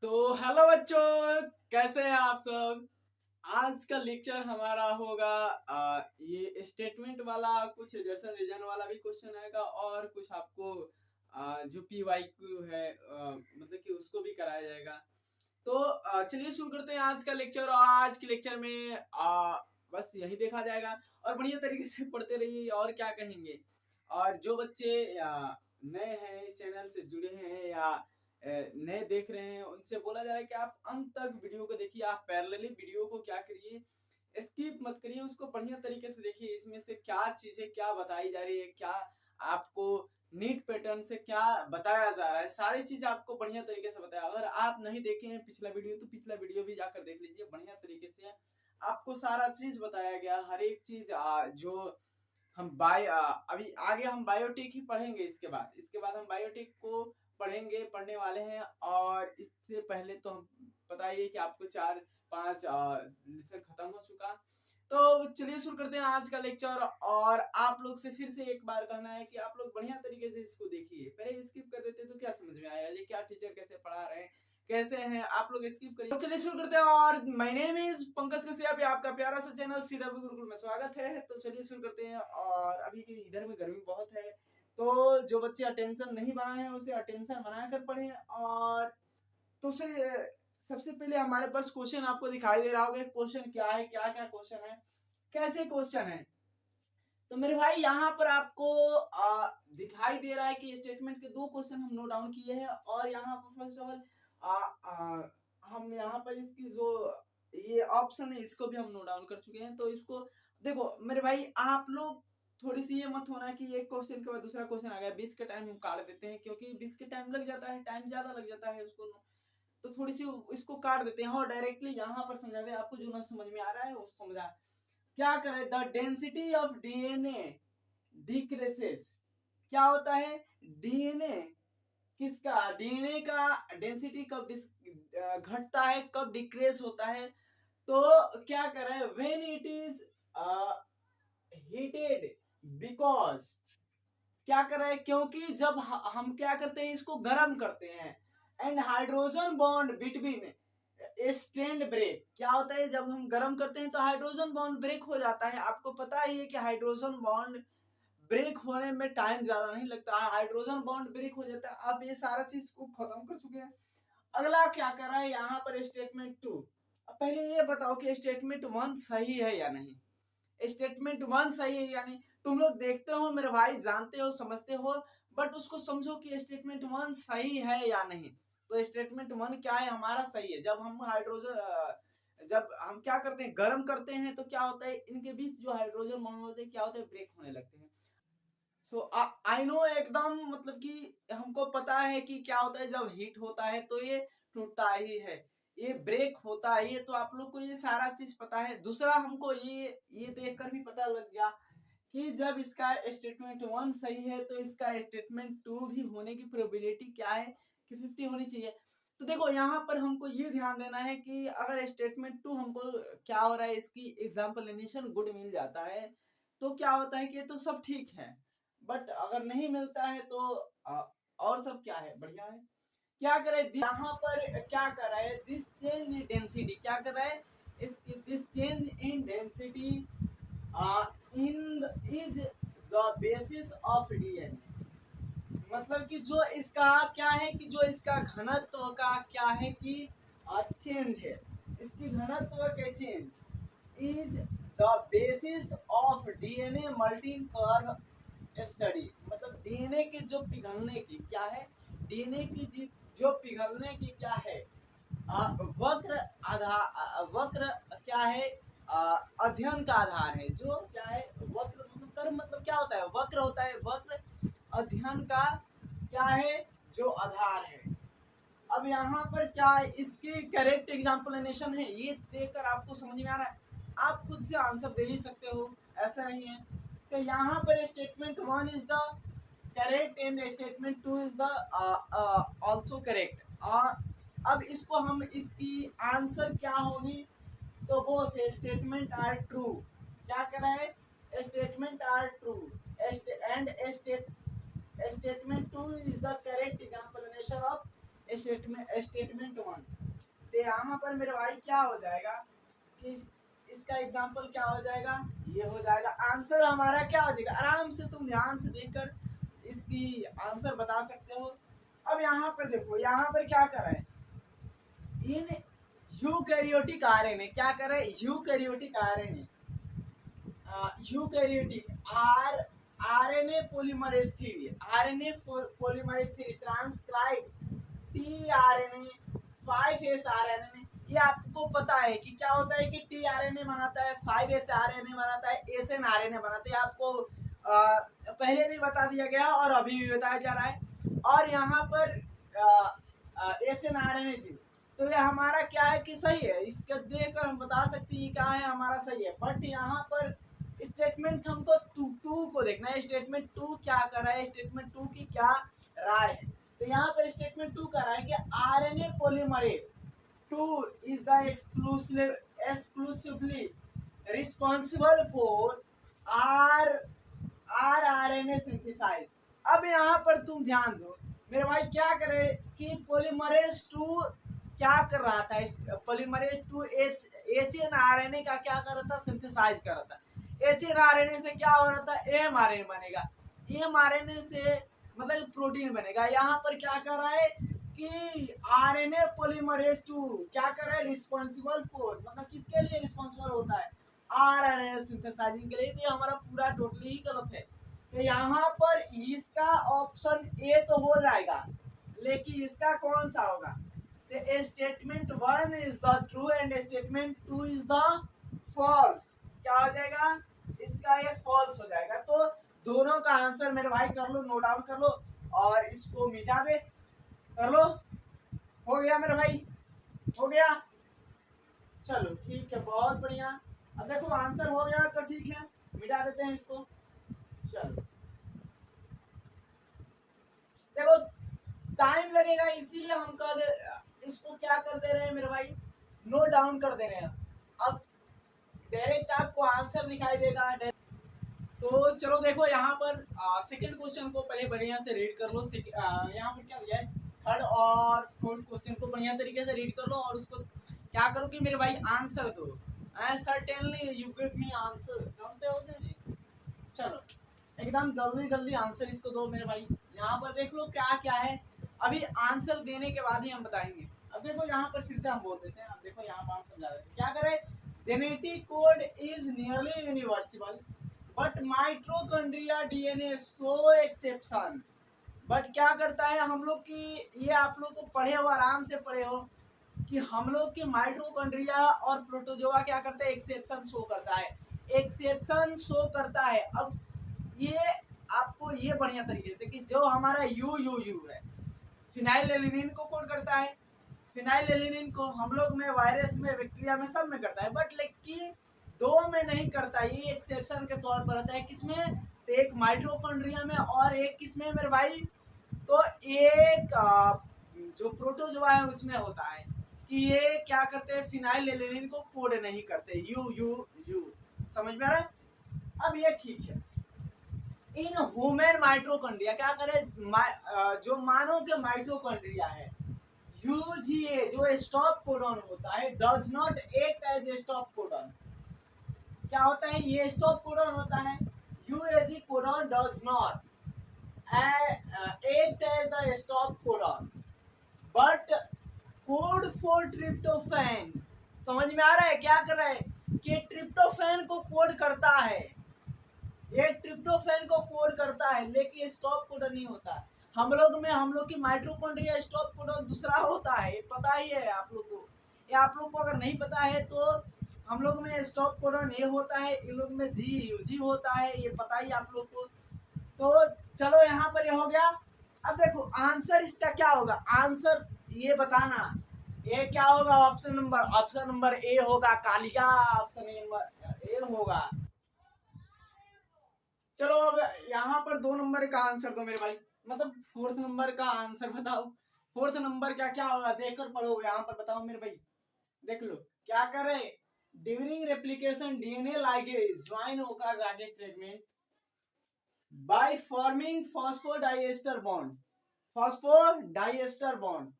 तो हेलो बच्चों, कैसे हैं आप सब। आज का लेक्चर हमारा होगा ये स्टेटमेंट वाला, कुछ जैसा रीजन वाला भी क्वेश्चन आएगा और कुछ आपको जो PYQ है मतलब कि उसको भी कराया जाएगा। तो चलिए शुरू करते हैं आज का लेक्चर। और आज के लेक्चर में बस यही देखा जाएगा और बढ़िया तरीके से पढ़ते रहिए। और क्या कहेंगे। और जो बच्चे नए हैं, इस चैनल से जुड़े हैं या नए देख रहे हैं, उनसे बोला जा रहा है कि आप अंत तक वीडियो को देखिए। आप पैरेलली वीडियो को क्या करिए, स्किप मत करिए, उसको बढ़िया तरीके से देखिए। इसमें से क्या चीजें क्या बताई जा रही है, क्या आपको नीट पैटर्न से क्या बताया जा रहा है, सारी चीज आपको बढ़िया तरीके से बताया। अगर आप नहीं देखे हैं पिछला वीडियो तो पिछला वीडियो भी जाकर देख लीजिए। बढ़िया तरीके से आपको सारा चीज बताया गया, हर एक चीज जो हम अभी आगे हम बायोटेक ही पढ़ेंगे। इसके बाद हम बायोटेक को पढ़ने वाले हैं। और इससे पहले तो हम पता ही है कि आपको 4-5 लेसन खत्म हो चुका। तो चलिए शुरू करते हैं आज का लेक्चर। और आप लोग से फिर से एक बार कहना है कि आप लोग बढ़िया तरीके से इसको देखिए। पहले स्किप कर देते तो क्या समझ में आएगा, ये क्या टीचर कैसे पढ़ा रहे हैं, कैसे हैं। आप लोग स्किप करिए। तो चलिए शुरू करते हैं। और my name is Pankaj Kashyap, आपका प्यारा सा चैनल CW गुरुकुल में स्वागत है। तो चलिए शुरू करते हैं। और अभी इधर में गर्मी बहुत है, तो जो बच्चे अटेंशन नहीं बनाए हैं उसे अटेंशन बना कर पढ़ें। और तो चलिए सबसे पहले हमारे पास क्वेश्चन आपको दिखाई दे रहा होगा। क्वेश्चन क्या है, क्या क्या क्वेश्चन है, कैसे क्वेश्चन है। तो मेरे भाई यहाँ पर आपको दिखाई दे रहा है कि स्टेटमेंट के 2 क्वेश्चन हम नोट डाउन किए हैं। और यहाँ पर फर्स्ट ऑफ ऑल हम यहाँ पर इसकी जो ये ऑप्शन है इसको भी हम नोट डाउन कर चुके हैं। तो इसको देखो मेरे भाई, आप लोग थोड़ी सी ये मत होना कि एक क्वेश्चन के बाद दूसरा क्वेश्चन आ गया, बीच के टाइम हम काट देते हैं, क्योंकि बीच के टाइम लग जाता है, टाइम ज्यादा लग जाता है उसको। तो थोड़ी सी इसको काट देते हैं और डायरेक्टली यहाँ पर समझा दे। आपको जो ना समझ में आ रहा है वो समझा। क्या करे, द डेंसिटी ऑफ DNA डिक्रीसेस। क्या होता है, डीएनए किसका, डीएनए का डेंसिटी कब घटता है, कब डिक्रीज होता है। तो क्या करे, when it is heated, because क्या कर रहे हैं, क्योंकि जब हम क्या करते हैं, इसको गर्म करते हैं। And hydrogen bond between strand break. क्या होता है, जब हम गर्म करते हैं तो हाइड्रोजन बॉन्ड ब्रेक हो जाता है। आपको पता ही है कि हाइड्रोजन बॉन्ड ब्रेक होने में टाइम ज्यादा नहीं लगता है, हाइड्रोजन बॉन्ड ब्रेक हो जाता है। अब ये सारा चीज को खत्म कर चुके हैं। अगला क्या कर रहा है यहाँ पर, स्टेटमेंट 2। पहले ये बताओ कि स्टेटमेंट 1 सही है या नहीं। स्टेटमेंट 1 सही है या नहीं। तुम लोग देखते हो मेरे भाई, जानते हो, समझते हो, बट उसको समझो कि स्टेटमेंट 1 सही है या नहीं। तो स्टेटमेंट 1 क्या है, हमारा सही है। जब हम क्या करते हैं, गर्म करते हैं, तो क्या होता है, इनके बीच जो हाइड्रोजन बॉन्ड होते हैं क्या होते हैं, ब्रेक होने लगते हैं। सो आई नो एकदम, मतलब कि हमको पता है कि क्या होता है, जब हीट होता है तो ये टूटता ही है, ये ब्रेक होता है। तो आप लोग को ये सारा चीज पता है। दूसरा हमको ये देखकर भी पता लग गया कि जब इसका स्टेटमेंट 1 सही है तो इसका स्टेटमेंट 2 भी होने की प्रोबेबिलिटी क्या है कि 50 होनी चाहिए। तो देखो यहाँ पर हमको ये ध्यान देना है कि अगर स्टेटमेंट 2 हमको क्या हो रहा है, इसकी एग्जाम्पलेशन गुड मिल जाता है तो क्या होता है कि तो सब ठीक है। बट अगर नहीं मिलता है तो और सब क्या है, बढ़िया है। क्या करे यहाँ पर, क्या कर रहा है, दिस चेंज इन डेंसिटी। क्या कर रहा है, इसकी this change in density in is the basis of DNA। मतलब कि जो इसका क्या है, कि जो इसका घनत्व का क्या है कि चेंज है, इसकी घनत्व के change is the basis of DNA multi curve study. मतलब DNA की जो पिघलने की क्या है, DNA की जो पिघलने की क्या है, वक्र आधार, वक्र क्या है, अध्ययन का आधार है। जो क्या है, वक्र मतलब कर्व, मतलब क्या होता है, वक्र होता है। वक्र अध्ययन का क्या है, जो आधार है। अब यहाँ पर क्या है, इसकी करेक्ट एग्जाम्पलेशन है, ये देखकर आपको समझ में आ रहा है। आप खुद से आंसर दे भी सकते हो, ऐसा नहीं है। तो यहाँ पर statement 1 is the correct and statement 2 is the also correct. अब इसको हम, इसकी आंसर क्या होगी, तो बोथ स्टेटमेंट आर ट्रू। क्या कर रहा है, statement are true and statement 2 is the correct explanation of statement one. तो यहाँ पर मेरे भाई क्या हो जाएगा कि इसका एग्जाम्पल क्या हो जाएगा, ये हो जाएगा। आंसर हमारा क्या हो जाएगा, आराम से तुम ध्यान से देखकर इसकी आंसर बता सकते हो। अब यहाँ पर देखो, यहाँ पर क्या कर रहा है, इन यूकैरियोटिक आरएनए क्या कर रहा है, eukaryotic RNA, eukaryotic RNA polymerase theory, RNA polymerase theory transcribe tRNA 5S RNA. ये आपको पता है कि क्या होता है कि टीआरएनए बनाता है, 5S आरएनए बनाता है, एसएन आरएनए बनाता है। आपको पहले भी बता दिया गया और अभी भी बताया जा रहा है। और यहाँ पर एसएन आरएनए जी, तो ये हमारा क्या है कि सही है, इसको देखकर हम बता सकते हैं क्या है हमारा सही है। बट यहाँ पर स्टेटमेंट हमको टू को देखना है, स्टेटमेंट टू क्या कर रहा है, स्टेटमेंट टू की क्या राय है। तो यहाँ पर स्टेटमेंट टू कर रहा है कि RNA polymerase 2 is the exclusively responsible for rRNA synthesis। अब यहाँ पर तुम ध्यान दो मेरे भाई, क्या करे कि पॉलीमरेज 2 क्या कर रहा था, पॉलीमरेज 2 एचएन आरएनए का क्या कर रहा था, सिंथेसाइज कर रहा था। एचएन आरएनए से क्या हो रहा था, एमआरएनए बनेगा, एमआरएनए से मतलब प्रोटीन बनेगा। यहाँ पर क्या कर रहा है कि आरएनए पॉलीमरेज 2 क्या कर रहा है, रिस्पॉन्सिबल फॉर, मतलब किसके लिए रिस्पॉन्सिबल होता है, आरएनए सिंथेसाइजिंग के लिए। तो हमारा पूरा टोटली ही गलत है। तो यहाँ पर इसका ऑप्शन ए तो हो जाएगा, लेकिन इसका कौन सा होगा, तो statement 1 is the true and statement 2 is the false. क्या हो जाएगा, इसका ये फॉल्स हो जाएगा। तो दोनों का आंसर मेरे भाई कर लो, नोट डाउन कर लो और इसको मिटा दे, कर लो। हो गया मेरे भाई, हो गया, चलो ठीक है, बहुत बढ़िया। अब देखो आंसर हो गया तो ठीक है, मिटा देते हैं इसको। चलो देखो टाइम लगेगा, इसीलिए हम कर दे, इसको क्या कर दे रहे हैं मेरे भाई, नोट डाउन कर दे रहे हैं। अब डायरेक्ट आपको आंसर दिखाई देगा। तो चलो देखो यहाँ पर सेकंड क्वेश्चन को पहले बढ़िया से रीड कर लो। यहाँ पर क्या दिया है, थर्ड और फोर्थ क्वेश्चन को बढ़िया तरीके से रीड कर लो और उसको क्या करो कि मेरे भाई आंसर दो। Certainly you give me answer, जानते हो जी। चलो एकदम जल्दी जल्दी आंसर इसको दो मेरे भाई। यहाँ पर देख लो क्या क्या है, अभी आंसर देने के बाद ही हम बताएंगे। अब देखो यहाँ पर फिर से हम बोल देते हैं, अब देखो यहाँ पर हम समझा देते हैं। क्या करें, genetic code is nearly universal but mitochondria DNA so exception. But क्या करता है हम लोग की, ये आप लोग को पढ़े हो, आराम से पढ़े हो कि हम लोग के माइटोकॉन्ड्रिया और प्रोटोजोआ क्या करते हैं, एक्सेप्शन शो करता है, एक्सेप्शन शो करता है। अब ये आपको ये बढ़िया तरीके से कि जो हमारा यू यू यू है, फिनाइलएलेनिन को कोड करता है, फिनाइलएलेनिन को हम लोग में, वायरस में, बैक्टीरिया में, सब में करता है, बट लेकिन दो में नहीं करता। ये एक्सेप्शन के तौर पर होता है, किसमें, तो एक माइटोकॉन्ड्रिया में और एक किसमें मेरे भाई, तो एक जो प्रोटोजोआ है उसमें होता है कि ये क्या करते हैं, फिनाइलएलेनिन को कोड नहीं करते, यू यू यू। समझ में आ रहा है। अब ये ठीक है, इन ह्यूमन माइटोकॉन्ड्रिया क्या करे, जो मानव के माइटोकॉन्ड्रिया है, यूजीए जो स्टॉप कोडॉन होता है, does not act as a stop codon. क्या होता है, ये स्टॉप कोडॉन होता है, UAG codon does not act as the stop codon but code for tryptophan. समझ में आ रहा है क्या कर रहा है कि ट्रिप्टोफैन को कोड करता है, ये ट्रिप्टोफैन को कोड करता है, लेकिन स्टॉप कोडॉन नहीं होता। हम लोग में, हम लोग की माइटोकॉन्ड्रिया स्टॉप कोडॉन दूसरा होता है, पता ही है आप लोग को। ये आप लोग को अगर नहीं पता है तो हम लोग में स्टॉप कोडॉन ये होता है, इन लोग में जी होता है, ये पता ही आप लोग को। तो चलो यहाँ पर ये हो गया। अब देखो आंसर इसका क्या होगा, आंसर ये बताना, ये क्या होगा, ऑप्शन नंबर ए होगा, कालिया ऑप्शन नंबर ए होगा। चलो अब यहाँ पर 2 नंबर का आंसर दो मेरे भाई, मतलब 4th नंबर का आंसर बताओ। 4th नंबर का क्या होगा, देखकर पढ़ो, यहाँ पर बताओ मेरे भाई। देख लो क्या कर रहे, during replication DNA ligase join Okazaki fragment by forming phosphodiester bond, phosphodiester bond.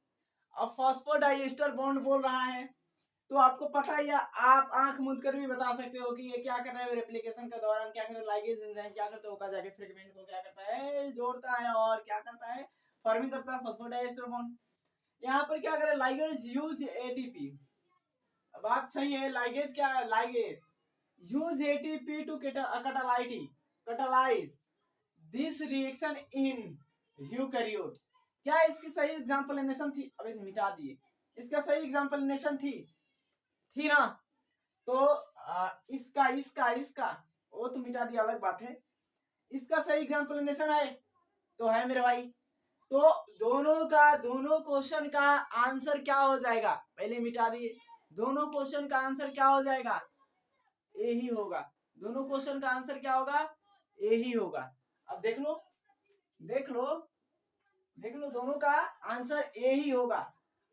अब फॉस्फोडाइएस्टर बॉन्ड बोल रहा है, तो आपको पता ही है, आप आंख मूंद कर भी बता सकते हो कि ये क्या कर रहा है रेप्लिकेशन के दौरान, क्या कर रहा है लाइगेज एंजाइम क्या करता है, वो जाके फ्रेगमेंट को क्या करता है, जोड़ता है और क्या करता है, फॉर्मिंग करता है फॉस्फोडाइएस्टर बॉन्ड। यहाँ पर क्या कर रहा है, लाइगेज यूज एटीपी, बात सही है, लाइगेज क्या है, ligase use ATP to catalyze this reaction in eukaryotes. क्या इसकी सही एग्जांपलिनेशन थी, अबे मिटा दिए, इसका सही एग्जांपलिनेशन थी ना, तो इसका वो तो मिटा दिया, अलग बात है, इसका सही एग्जांपलिनेशन है, तो है मेरे भाई। तो दोनों क्वेश्चन का आंसर क्या हो जाएगा, पहले मिटा दिए, दोनों क्वेश्चन का आंसर क्या हो जाएगा, ए ही होगा, दोनों क्वेश्चन का आंसर क्या होगा, ए ही होगा। अब देख लो दोनों का आंसर ए ही होगा।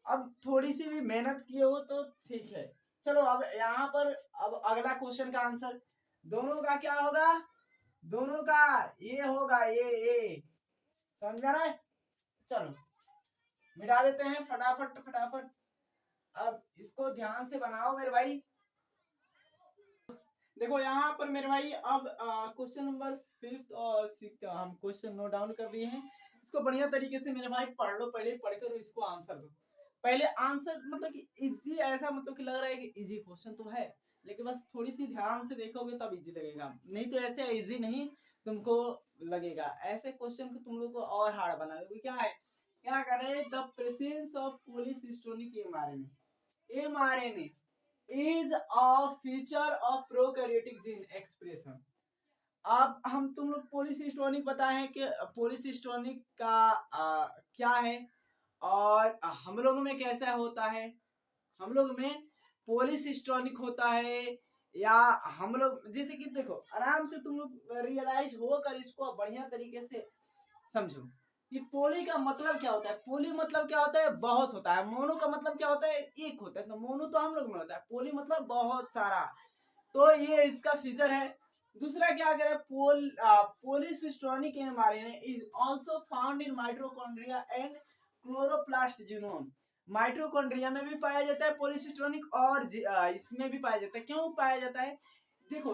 अब थोड़ी सी भी मेहनत किए हो तो ठीक है। चलो अब यहाँ पर अब अगला क्वेश्चन का आंसर दोनों का क्या होगा, दोनों का ये होगा, ये समझ में आ रहा है। चलो मिटा देते हैं फटाफट। अब इसको ध्यान से बनाओ मेरे भाई। देखो यहाँ पर मेरे भाई अब क्वेश्चन नंबर 5 और 6 हम क्वेश्चन नोट डाउन कर दिए हैं। इसको बढ़िया तरीके से मेरे भाई पढ़ लो, पहले पढ़कर इसको आंसर दो। पहले आंसर मतलब कि इजी, ऐसा मतलब कि लग रहा है कि इजी क्वेश्चन तो है, लेकिन बस थोड़ी सी ध्यान से देखोगे तब इजी लगेगा, नहीं तो ऐसे इजी नहीं तुमको लगेगा। ऐसे क्वेश्चन को तुम लोग को और हार्ड बना दोगे। क्या करें, the presence of पॉलीसिस्टोनिक mRNA is a feature of prokaryotic gene expression। अब हम तुम लोग पॉलीसिस्टोनिक बताए हैं कि पॉलीसिस्टोनिक का क्या है और हम लोग में कैसा होता है। हम लोग में पॉलीसिस्टोनिक होता है या हम लोग, जैसे कि देखो आराम से तुम लोग रियलाइज होकर इसको बढ़िया तरीके से समझो कि पोली का मतलब क्या होता है। पोली मतलब क्या होता है, बहुत होता है। मोनो का मतलब क्या होता है, एक होता है। तो मोनो तो हम लोग में होता है, पोली मतलब बहुत सारा। तो ये इसका फीचर है। दूसरा क्या करें, पॉलीसिस्टोनिक mRNA is also found in mitochondria and chloroplast genome. Mitochondria में भी पाया जाता है पॉलीसिस्टोनिक और इसमें भी पाया जाता है। क्यों पाया जाता है, देखो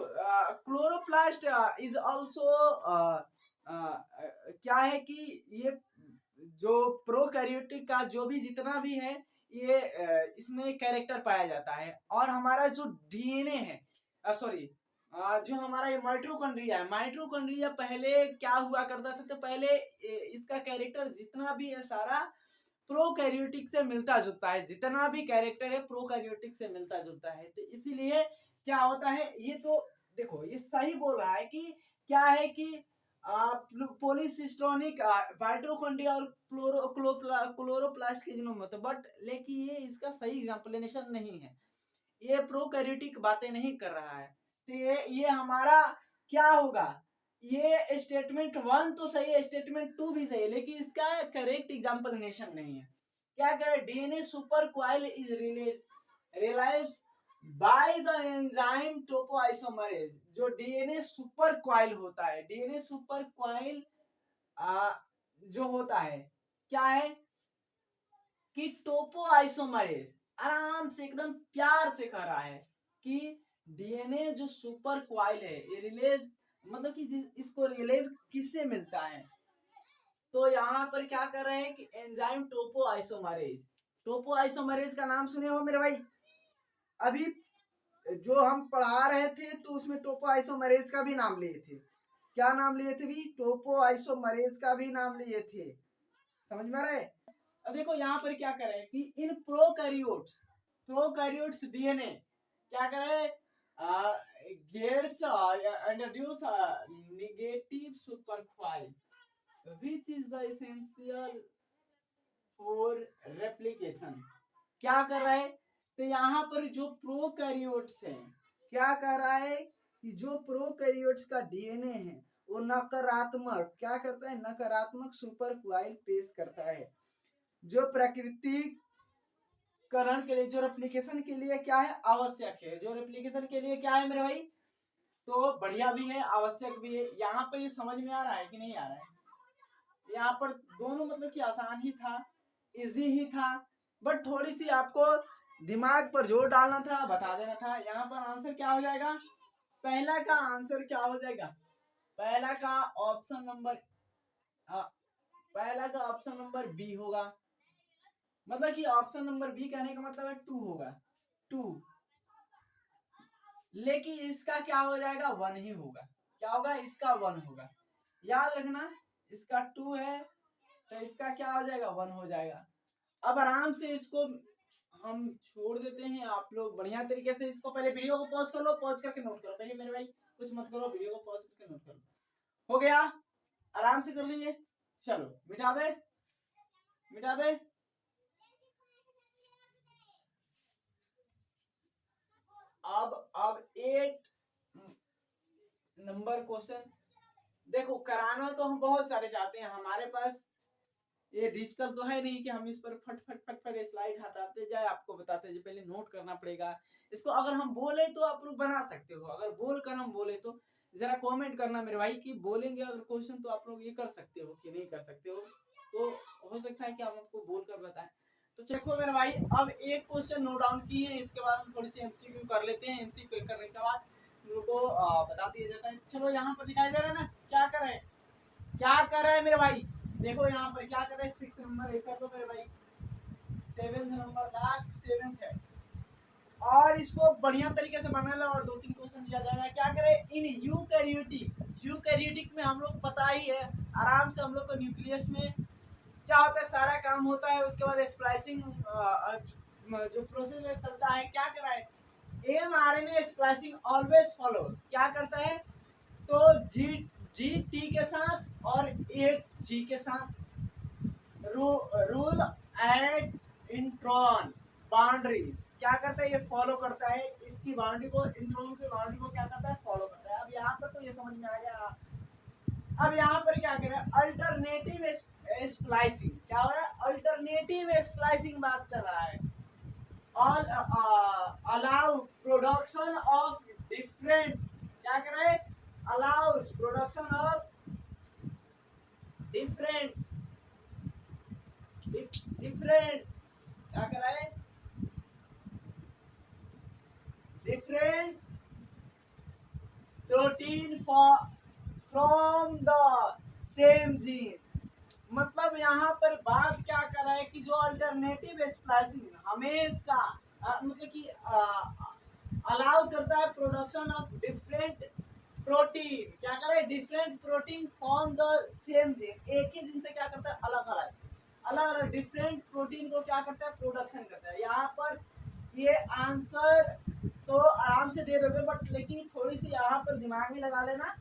क्लोरोप्लास्ट इज आल्सो क्या है कि ये जो प्रोकैरियोटिक का जो भी जितना भी है ये इसमें कैरेक्टर पाया जाता है। और हमारा जो डीएनए है, सॉरी जो हमारा ये माइटोकॉन्ड्रिया है, माइटोकॉन्ड्रिया पहले क्या हुआ करता था, तो पहले इसका कैरेक्टर जितना भी है सारा प्रोकैरियोटिक से मिलता जुलता है। जितना भी कैरेक्टर है प्रोकैरियोटिक से मिलता जुलता है। तो इसीलिए क्या होता है, ये तो देखो ये सही बोल रहा है कि क्या है कि पॉलीसिस्टोनिक माइटोकॉन्ड्रिया और क्लोरोप्लास्ट के जीनोम होते, बट लेकिन ये इसका सही एग्जांपलिनेशन नहीं है, ये प्रोकैरियोटिक बातें नहीं कर रहा है। तो ये हमारा क्या होगा, ये स्टेटमेंट 1 तो सही है, स्टेटमेंट 2 भी सही है, लेकिन इसका करेक्ट एग्जांपलिनेशन नहीं है। क्या करे, DNA super coil is relieves by the enzyme topoisomerase. जो डीएनए सुपर क्वाइल होता है, डीएनए सुपर क्वाइल जो होता है क्या है कि टोपोआइसोमरेज, आराम से एकदम प्यार से कह रहा है कि डीएनए जो सुपर क्वाइल है ये रिलेव मतलब कि इसको रिलेव किससे मिलता है। तो यहाँ पर क्या कर रहे हैं कि एंजाइम टोपोआइसोमरेज। टोपोआइसोमरेज का नाम सुने हो मेरे भाई, अभी जो हम पढ़ा रहे थे तो उसमें टोपोआइसोमरेज का भी नाम लिए थे। क्या नाम लिए थे भी, टोपोआइसोमरेज का भी नाम लिए थे, समझ में आ रहा है। अब देखो यहाँ पर क्या करें कि इन प्रोकैरियोट्स डीएनए क्या करें, gates introduce negative supercoil which is the essential for replication. क्या कर रहा है, तो यहाँ पर जो प्रोकैरियोट्स हैं क्या कर रहा है कि जो प्रोकैरियोट्स का डीएनए है वो नकारात्मक क्या करता है, नकारात्मक सुपर क्वाइल पेश करता है, जो प्राकृतिकरण के लिए, जो रेप्लिकेशन के लिए क्या है, आवश्यक है। जो रेप्लिकेशन के लिए क्या है मेरे भाई, तो बढ़िया भी है आवश्यक भी है। यहाँ पर ये समझ में आ रहा है कि नहीं आ रहा है, यहाँ पर दोनों मतलब कि आसान ही था, इजी ही था। बट थोड़ी सी आपको दिमाग पर जोर डालना था, बता देना था। यहाँ पर आंसर क्या हो जाएगा, पहला का आंसर क्या हो जाएगा, पहला का ऑप्शन नंबर पहला का ऑप्शन नंबर बी होगा। मतलब कि ऑप्शन नंबर बी कहने का मतलब है 2 होगा, 2। लेकिन इसका क्या हो जाएगा, 1 ही होगा। क्या होगा, इसका 1 होगा। याद रखना, इसका 2 है तो इसका क्या हो जाएगा, 1 हो जाएगा। अब आराम से इसको हम छोड़ देते हैं। आप लोग बढ़िया तरीके से इसको, पहले वीडियो को पॉज कर लो, पॉज करके नोट करो। पहले मेरे भाई कुछ मत करो, वीडियो को पॉज करके नोट करो। हो गया, आराम से कर लीजिए। चलो मिटा दे, मिटा दे। अब 8 नंबर क्वेश्चन देखो, कराना तो हम बहुत सारे चाहते हैं, हमारे पास ये डिजिटल तो है नहीं कि हम इस पर फट फट फट फट स्लाइड हटाते जाए, आपको बताते जाए। पहले नोट करना पड़ेगा इसको। अगर हम बोले तो आप लोग बना सकते हो, अगर बोल कर हम बोले तो जरा कमेंट करना मेरे भाई कि बोलेंगे अगर क्वेश्चन तो आप लोग ये कर सकते हो कि नहीं कर सकते हो। तो हो सकता है कि हम आपको बोल कर बताएं। तो देखो मेरे भाई, अब एक क्वेश्चन नोट डाउन किए हैं, इसके बाद हम थोड़ी सी एमसीक्यू कर लेते हैं। एमसीक्यू करने के बाद लोगों को बता दिया जाता है। चलो यहाँ पर दिखाई दे रहा है ना, क्या कर रहे हैं, क्या कर रहे हैं मेरे भाई, देखो यहाँ पर क्या कर रहे हैं। 6 नंबर एक कर दो मेरे भाई, 7th नंबर लास्ट 7th है। और इसको बढ़िया तरीके से बना लो और 2-3 क्वेश्चन दिया जाएगा। क्या करें, इन यूकैरियोटिक में हम लोग पता ही है, आराम से हम लोग को न्यूक्लियस में क्या होता है, सारा काम होता है। उसके बाद स्प्लाइसिंग जो प्रोसेस है चलता है। क्या कर रहा है, mRNA स्प्लाइसिंग ऑलवेज फॉलो क्या करता है, तो GT के साथ और 8G के साथ रूल एट इंट्रॉन बाउंड्रीज क्या करता है, ये फॉलो करता है। इसकी बाउंड्री को, इंट्रॉन की बाउंड्री को क्या करता है, फॉलो करता है। अब यहाँ पर तो ये समझ में आ गया। अब यहाँ पर क्या कर रहा है, अल्टरनेटिव स्प्लाइसिंग। क्या हो रहा है, अल्टरनेटिव स्प्लाइसिंग बात कर रहा है। All allow production of different, क्या कर रहा है, अलाउज प्रोडक्शन ऑफ डिफरेंट क्या कर रहा है, different protein from the same gene. मतलब यहाँ पर बात क्या कर रहा है कि जो अल्टरनेटिव स्प्लाइसिंग हमेशा मतलब कि अलाउ करता है प्रोडक्शन ऑफ डिफरेंट प्रोटीन। क्या कर रहा है, different protein from the same gene. एक ही जीन से क्या करता है, अलग अलग डिफरेंट प्रोटीन को क्या करता है, प्रोडक्शन करता है। यहाँ पर ये आंसर तो आराम से दे दोगे, बट लेकिन थोड़ी सी यहाँ पर दिमाग में लगा लेना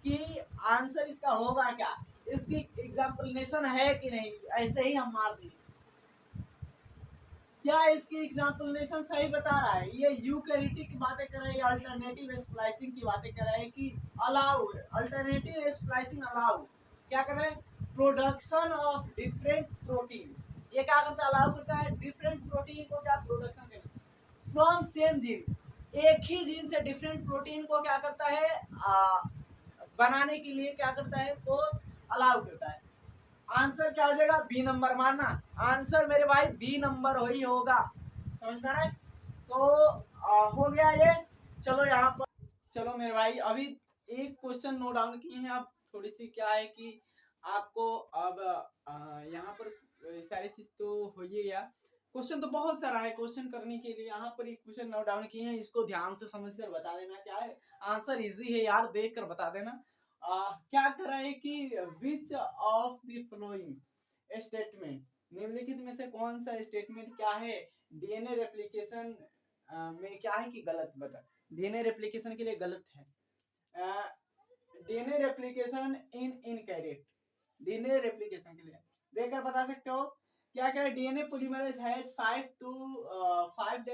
कि आंसर इसका होगा क्या, इसकी एग्जाम्पलेशन है कि नहीं। ऐसे ही हम मार देंगे, क्या इसकी एग्जाम्पलेशन सही बता रहा है। ये यूकैरियोटिक की बातें कर रहा है, अल्टरनेटिव स्प्लाइसिंग की बातें कर रहा है कि अलाउ, अल्टरनेटिव स्प्लाइसिंग अलाउ क्या कर रहा है, प्रोडक्शन ऑफ डिफरेंट प्रोटीन। ये क्या करता है, अलाउ करता है डिफरेंट प्रोटीन को क्या, प्रोडक्शन करना फ्रॉम सेम जीन। एक ही जीन से डिफरेंट प्रोटीन को क्या करता है, बनाने के लिए क्या करता है, तो अलाउ करता है। आंसर क्या हो जाएगा, बी नंबर मानना। आंसर मेरे भाई बी नंबर ही होगा, समझ में आ रहा है। तो हो गया ये। चलो यहाँ पर, चलो मेरे भाई अभी एक क्वेश्चन नोट डाउन किए हैं। अब थोड़ी सी क्या है कि आपको अब यहाँ पर सारी चीज तो हो ही गया। क्वेश्चन तो बहुत सारा है क्वेश्चन करने के लिए। यहाँ पर एक क्वेश्चन नोट डाउन किए हैं, इसको ध्यान से समझकर बता देना। क्या है, आंसर इजी है यार, देख कर बता देना। क्या कर रहा है कि which of the following statement, निम्नलिखित में से कौन सा स्टेटमेंट क्या है, डीएनए रेप्लिकेशन में क्या है कि गलत बता, डीएनए रेप्लिकेशन के लिए गलत है। DNA replication in incorrect, DNA replication के लिए देखकर बता सकते हो। क्या करें, DNA polymerase has 5 to 5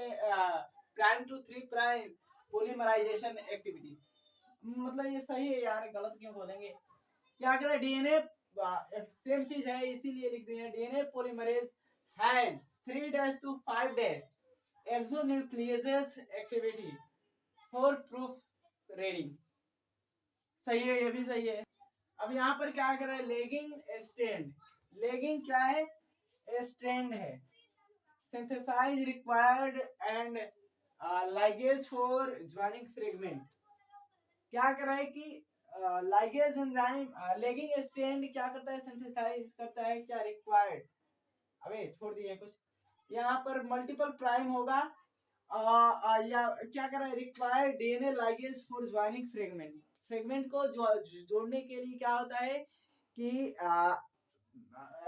prime to 3 prime polymerization activity. मतलब ये सही है यार, गलत क्यों बोलेंगे। क्या करें, डीएनए सेम चीज है इसीलिए लिख दिए। DNA polymerase has 3 days to 5 days exonuclease activity for proof reading. सही है, ये भी सही है। अब यहाँ पर क्या कर रहे हैं, लेगिंग स्ट्रैंड, लेगिंग क्या है, स्ट्रैंड है, synthesize required and ligase for joining fragment। क्या कर रहा है कि ligase एंजाइम लेगिंग स्ट्रैंड क्या करता है, सिंथेसाइज करता है क्या रिक्वायर्ड, अबे छोड़ दिए कुछ, यहाँ पर मल्टीपल प्राइम होगा या क्या कर रहा है, required DNA ligase for joining fragment. Fragment को जोड़ने के लिए क्या होता है कि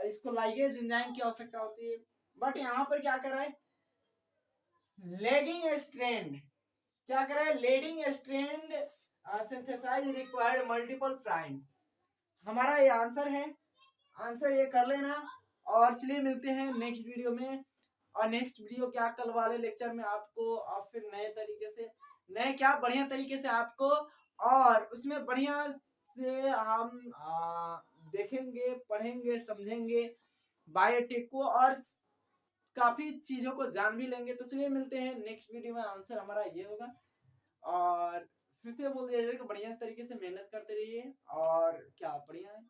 इसको लाइगेज एंजाइम की आवश्यकता होती है। बट यहाँ पर क्या कर रहा है, लेगिंग स्ट्रैंड क्या कर रहा है, leading strand synthesize required multiple prime. हमारा ये आंसर है, आंसर ये कर लेना। और चलिए मिलते हैं नेक्स्ट वीडियो में। और नेक्स्ट वीडियो क्या, कल वाले लेक्चर में आपको फिर नए तरीके से, नए क्या बढ़िया तरीके से आपको, और उसमें बढ़िया से हम देखेंगे, पढ़ेंगे, समझेंगे बायोटेक को और काफी चीजों को जान भी लेंगे। तो चलिए मिलते हैं नेक्स्ट वीडियो में। आंसर हमारा ये होगा। और फिर से बोल दिया जाए कि बढ़िया तरीके से मेहनत करते रहिए और क्या बढ़िया है।